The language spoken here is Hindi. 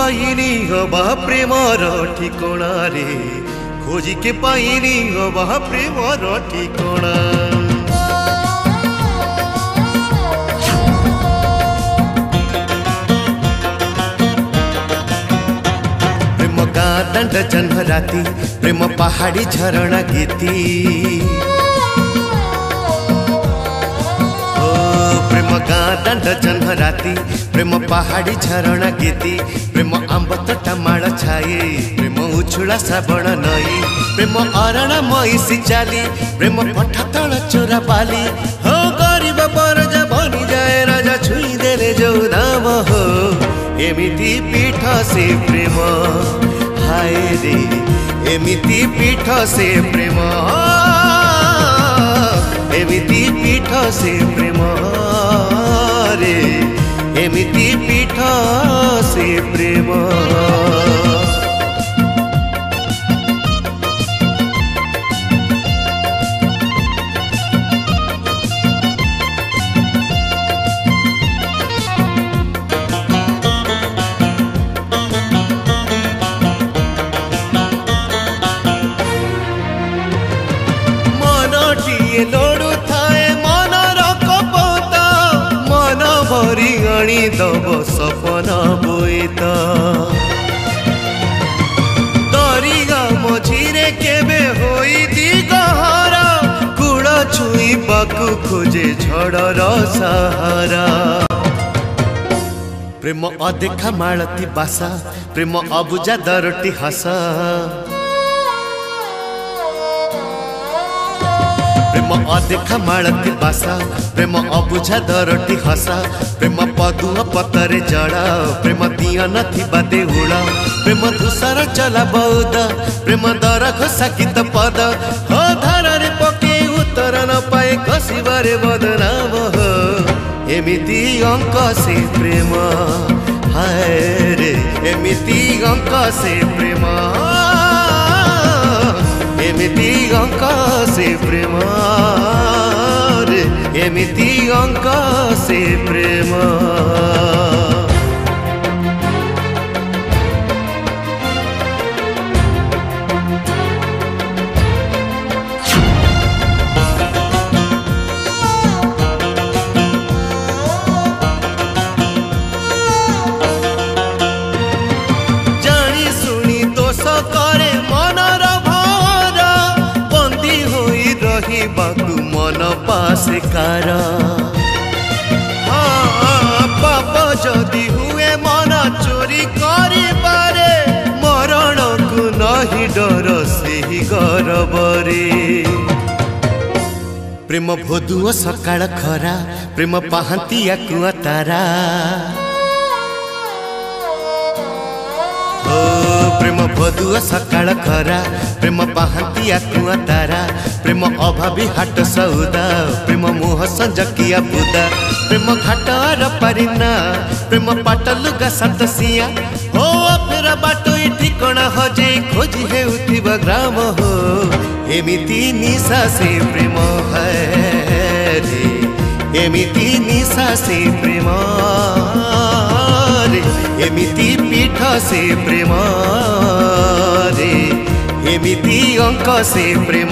पाइनी हवा प्रेमर ठिकणा रे खोजी के पाइनी हवा प्रेमर ठिकणा प्रेम गाँ दंड जन्म राती प्रेम पहाड़ी झरणा गीती प्रेम गाँ दंड जन्म राती प्रेम पहाड़ी झरणा गीती प्रेम आंब तोटा माड़ छाई प्रेम उछुला श्रावण नई प्रेम अरणा मईसी चाली प्रेम पठा तल चोरा बाली हो गरीब परजा बनी जाए राजा छुई देले जो दाम हो एमिति पीठ से प्रेम हाय रे एमिति पीठ से प्रेम एमिति पीठ से प्रेम रे एमिति पीठ से प्रेम मनटिए लोड़ू थाए मनर कपता मन भरी आनी दब सपना बोईता दरिगा मझिरे केबे होई दिगहरा कूड़ छुई बाकू खोजे झड़र सहारा प्रेम अदेखा मालती बासा प्रेम अबुझा दरटी हसा प्रेम अदेखा मालती बासा प्रेम अबुझा दरटी हसा प्रेम पदुआ पतरे जड़ा प्रेम दिया नथिबा देउड़ा प्रेम धुसार चला बौद प्रेम दर घोषा गीत पद हो धारे पके उत्तर न पाए कसिबारे बदनाम हो एमिति अंक से प्रेम हाय रे एमिति अंक से प्रेम एमिति अंक से प्रेम रे एमिति अंक से प्रेम जानी सुनी दोष करे मनर बाकू मन पासे कार पाप जदि हुए मन चोरी करी पारे मरण को नहीं डर से ही गरबरे प्रेम भोदुओ सकाळ खरा प्रेम पाहंतिया कुआ तारा प्रेम भोदुआ सकाळ खरा प्रेम पाहंतिया कुआ तारा प्रेम अभावी हाट सौदा प्रेम मुह संजकिया बुदा प्रेम घाटर पारिना प्रेम पाट लुगा सतसिया हो फेर बाटो ठिकणा हजे खोजी हेउथिबा ग्राम हो एमिति निशा से प्रेम है रे एमिति निशा से प्रेम रे एमिति पीठ से प्रेम रे एमिति अंक से प्रेम।